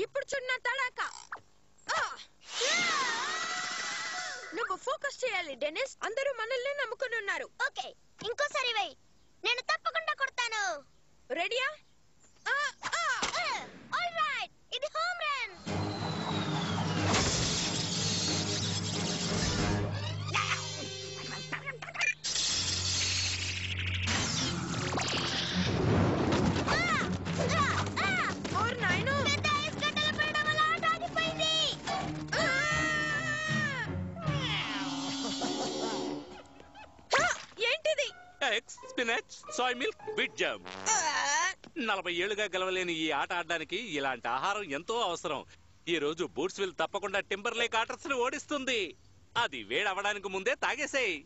ఇప్పుడు చూడు నా తడాక. నువ్వు ఫోకస్ చేయాలి డెనిస్. అందరూ మనల్ని నమ్ముకుని ఉన్నారు. ఓకే, ఇంకోసారి వెయ్. నేను తప్పకుండా కొడతాను. రెడీయా? ఆల్ రైట్, ఇది home run. Spinach, soy milk, beet jam. 40 ఏళ్లుగా గెలవలేని ఈ ఆట ఆడడానికి ఇలాంటి ఆహారం ఎంతో అవసరం. ఈ రోజు బూట్స్విల్ తప్పకుండా టింబర్లేక్ ఆటర్స్ ని ఓడిస్తుంది. అది వేడవడానికి ముందే తాగేసేయ్.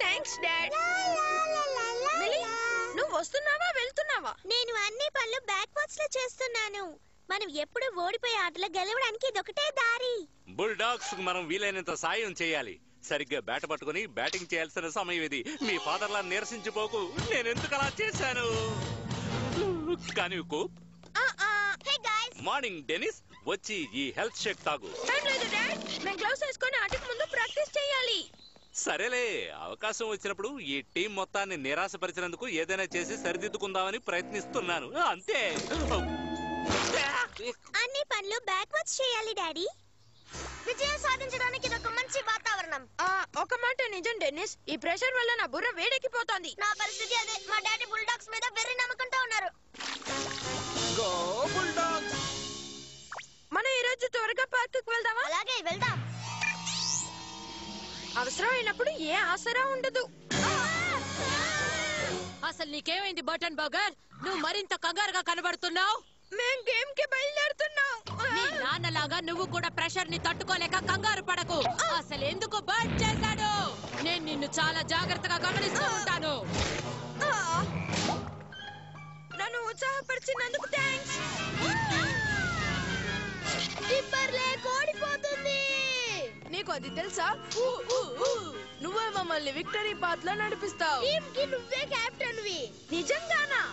Thanks dad. మిలీ, నువ్వు వస్తున్నావా వెళ్తున్నావా? నేను అన్ని పనులు బ్యాక్వర్డ్స్ లో చేస్తున్నాను. మనం ఎప్పుడు ఓడిపోయే ఆటలో గెలవడానికి ఇదొకటే దారి. బుల్డాగ్స్ మనం వీలైనంత సాయం చేయాలి. సరిగ్గా బ్యాట్ పట్టుకుని బ్యాటింగ్ చేయాల్సిన సమయం ఇది. మీ ఫాదర్ లా నిరసించిపోకు. నేనెందుకు అలా చేశాను? కానీ కూప్. మార్నింగ్ డెనిస్, వచ్చి ఈ హెల్త్ షేక్ తాగు. గ్లౌస్ వేసుకొని ఆటకు ముందు ప్రాక్టీస్ చేయాలి. సరేలే, అవకాశం వచ్చినప్పుడు ఈ టీం మొత్తాన్ని నిరాశపరిచినందుకు ఏదైనా చేసి సరిదిద్దుకుందామని ప్రయత్నిస్తున్నాను, అంతే. అన్ని పనులు బ్యాక్వర్డ్స్ చేయాలి డాడీ. విజయం సాధించడానికి ఇదొక మంచి వాతావరణం. ఒక మాట నిజం డెన్నిస్, ఈ ప్రెషర్ వల్ల నా బుర్ర వేడెక్కిపోతోంది. నా పరిస్థితి అదే. మా డాడీ బుల్డాగ్స్ మీద వెర్రి నమ్మకంతో ఉన్నారు. Go bulldogs. మనం ఈ రోజు త్వరగా పార్కుకు వెళ్దామా? అలాగే వెళ్దాం. అవసరం అయినప్పుడు ఏ ఆసరా ఉండదు. అసలు నీకేమైంది బటన్ బర్గర్? నువ్వు మరింత కంగారుగా కనబడుతున్నావు. మేం గేమ్ కి బయలుదేరుతున్నాం. నీ నాన్నలాగా నువ్వు కూడా ప్రెషర్ ని తట్టుకోలేక కంగారు పడకు. అసలు ఎందుకు బర్న్ చేశాడు? నేను నిన్ను చాలా జాగ్రత్తగా గమనిస్తూ ఉంటాను. నన్ను ఉత్సాహపరిచినందుకు థాంక్స్. టింబర్లేక్ ఓడిపోతుంది. నీకు అది తెలుసా? నువ్వే మమ్మల్ని విక్టరీ పాత్ లో నడిపిస్తావు. టీమ్ కి నువ్వే కెప్టెన్ వి. నిజంగానా?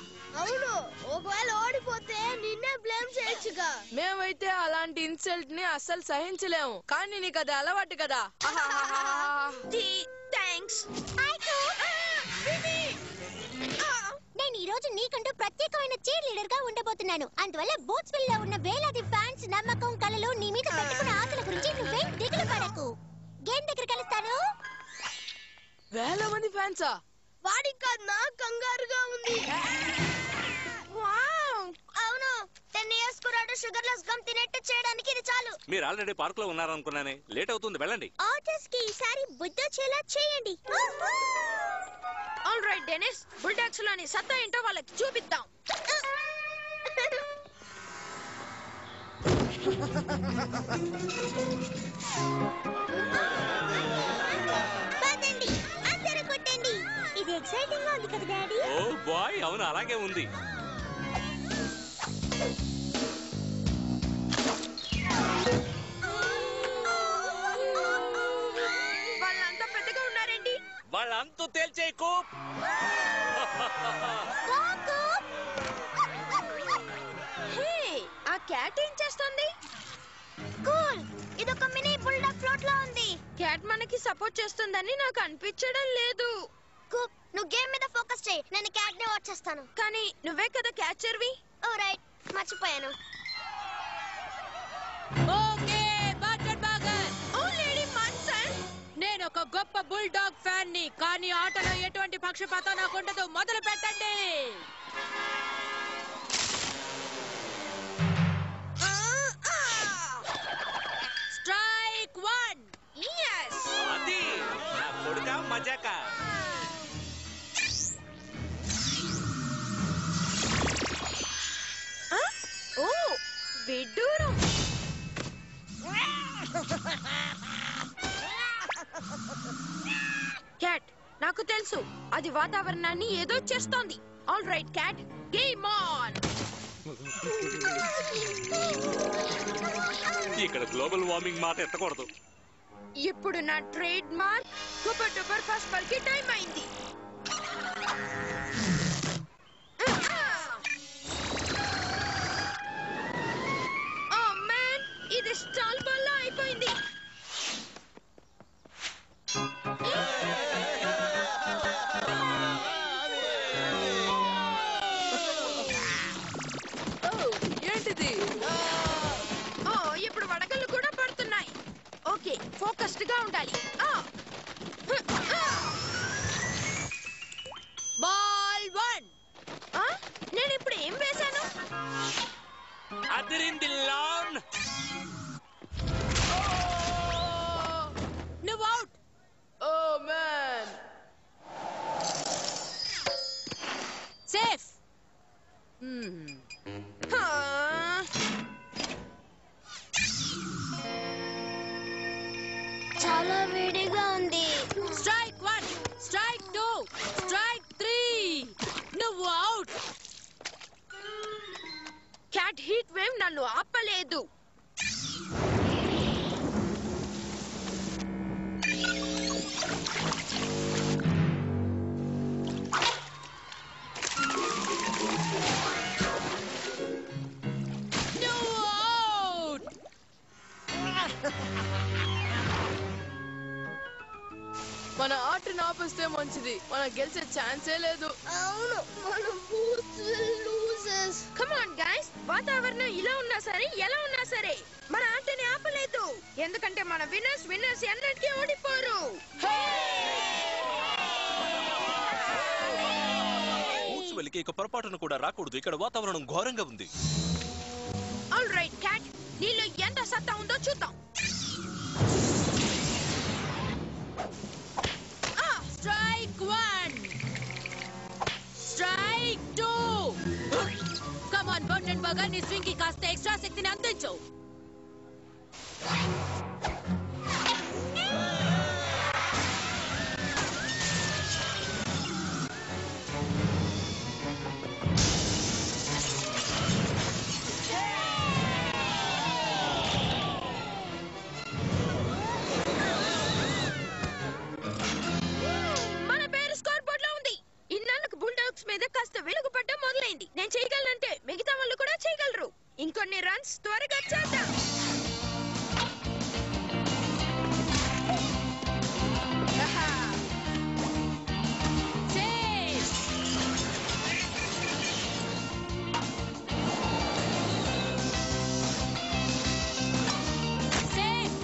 అవును. ఒకవేళ ఓడిపోతే నిన్నే బ్లేమ్ చేయొచ్చుగా. మేమైతే అలాంటి ఇన్సల్ట్ ని అస్సలు సహించలేము. కానీ నీకు అది అలవాటు కదా. థాంక్స్. నేను ఈ రోజు నీకంటూ ప్రత్యేకమైన చీర్ లీడర్ గా ఉండబోతున్నాను. అందువల్ల బూట్స్విల్ లో ఉన్న వేలాది ఫ్యాన్స్ నమ్మకం, కలలు, నీ మీద పెట్టుకున్న ఆశల గురించి నువ్వేం దిగులు పడకు. గేమ్ దగ్గర కలుస్తాను. వేల మంది ఫ్యాన్సా? వాడికి కాదు, నా కంగారుగా ఉంది. అవును, 10 years కురాడు షుగర్ లెస్ గమ్ తినేట్టు చేయడానికి ఇది చాలు. మీరు ఆల్రెడీ పార్క్ లో ఉన్నారనుకున్నానే. లేట్ అవుతుంది, వెళ్ళండి. ఆటర్స్ కి ఈసారి బుద్ధొచ్చేలా చేయండి. ఆల్ రైట్ డెనిస్, బుల్డాగ్స్ లోని సత్తా ఏంటో వాళ్ళకి చూపిద్దాం. పదండి, అందరూ కొట్టండి. ఇది ఎక్సైటింగ్ గా ఉంది కదా డాడీ? ఓ బాయ్, అవును అలాగే ఉంది. వాళ్ళంతా పెద్దగా ఉన్నారేంటి? వాళ్ళంతా తేల్చేయి కూప్. హే, ఆ క్యాట్ ఏం చేస్తుంది? కూల్, ఇదొక మినీ బుల్డాగ్ ఫ్లోట్ లా ఉంది. క్యాట్ మనకి సపోర్ట్ చేస్తుందని నాకు అనిపించడం లేదు. కూప్, నువ్వు గేమ్ మీద ఫోకస్ చేయి. నేను క్యాట్ ని వాచ్ చేస్తాను. కానీ నువ్వే కదా క్యాచర్వి. ఓ రైట్, మర్చిపోయాను. Okay button burger. Oh lady Manson, నేను ఒక గొప్ప బుల్డాగ్ ఫ్యాన్ ని. కానీ ఆటలో ఎటువంటి పక్షపాతం నాకు ఉండదు. మొదలు పెట్టండి. స్ట్రైక్ 1. అది నా కొడుకా మజాక. ఓ విడ్డూరం. క్యాట్, నాకు తెలుసు అది వాతావరణాన్ని ఏదో చేస్తోంది. All right cat, game on. ఇక్కడ గ్లోబల్ వార్మింగ్ మాట ఎత్తకూడదు. ఇప్పుడు నా trade mark super duper fast ball కి టైం అయింది. ఫాస్ట్ గా ఉండాలి. బాల్ 1. నేను ఇప్పుడు ఏం వేశాను? అదిరింది లాన్. నువ్వు అవుట్. Oh man. సేఫ్. చాలా వేడిగా ఉంది. Strike 1, strike 2, strike 3. నువ్వు అవుట్. క్యాట్ హీట్ వేవ్ నన్ను ఆపలేదు. నువ్వు అవుట్. మన ఆటను ఆపిస్తే మంచిది. మనం గెలిచే ఛాన్సే లేదు. అవును, మనం boots losers. Come on guys, వాతావరణం ఇలా ఉన్నా సరే ఎలా ఉన్నా సరే మన ఆటని ఆపలేదు. ఎందుకంటే మన విన్నర్స్ ఎన్నటికీ ఓడిపోరు. బూట్స్ వెళ్ళి ఇక పొరపాటును కూడా రాకూడదు. ఇక్కడ వాతావరణం ఘోరంగా ఉంది. ఆల్ రైట్ క్యాట్, నీలో ఎంత సత్తా ఉందో చూద్దాం. Strike 1, strike 2. కమాన్ బర్టన్ బర్గర్, నీ స్వింగ్ కి కాస్త ఎక్స్ట్రా శక్తిని అందించు. మన పేరు స్కోర్ బోర్డ్ లో ఉంది. ఇన్నాళ్ళకు బుల్డాగ్స్ మీద కాస్త వెలుగు పడ్డం మొదలైంది. నేను చేయగలనంటే మిగతా వాళ్ళు కూడా చేయగలరు. ఇంకొన్ని రన్స్ త్వరగా చేద్దాం. సేఫ్. సేఫ్.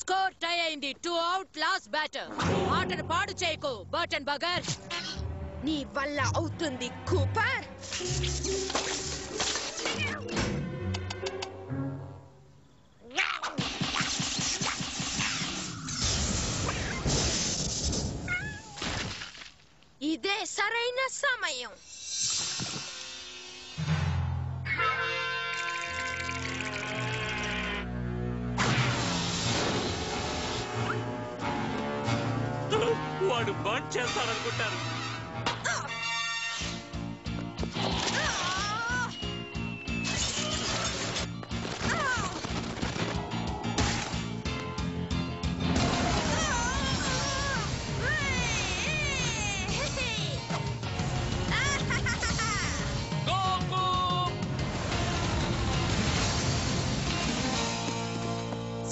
స్కోర్ టై అయింది. 2 అవుట్, లాస్ట్ బ్యాటర్. ఆటను పాడు చేయకు బర్టన్ బర్గర్. నీ వల్ల అవుతుంది కూపర్. ఇదే సరైన సమయం. వాడు బర్న్ చేస్తాడనుకుంటారు.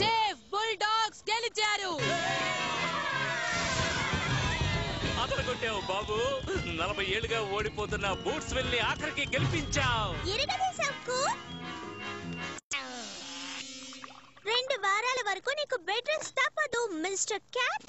సేఫ్. బుల్డాగ్స్ గెలిచారు. అతను కొట్టావు బాబు. 40 ఏళ్ళుగా ఓడిపోతున్న బూట్స్ వెళ్ళి ఆఖరికి గెలిపించావు. ఇరగదీశావు. 2 వారాల వరకు నీకు బెడ్ రెస్ట్ తప్పదు మిస్టర్ క్యాట్.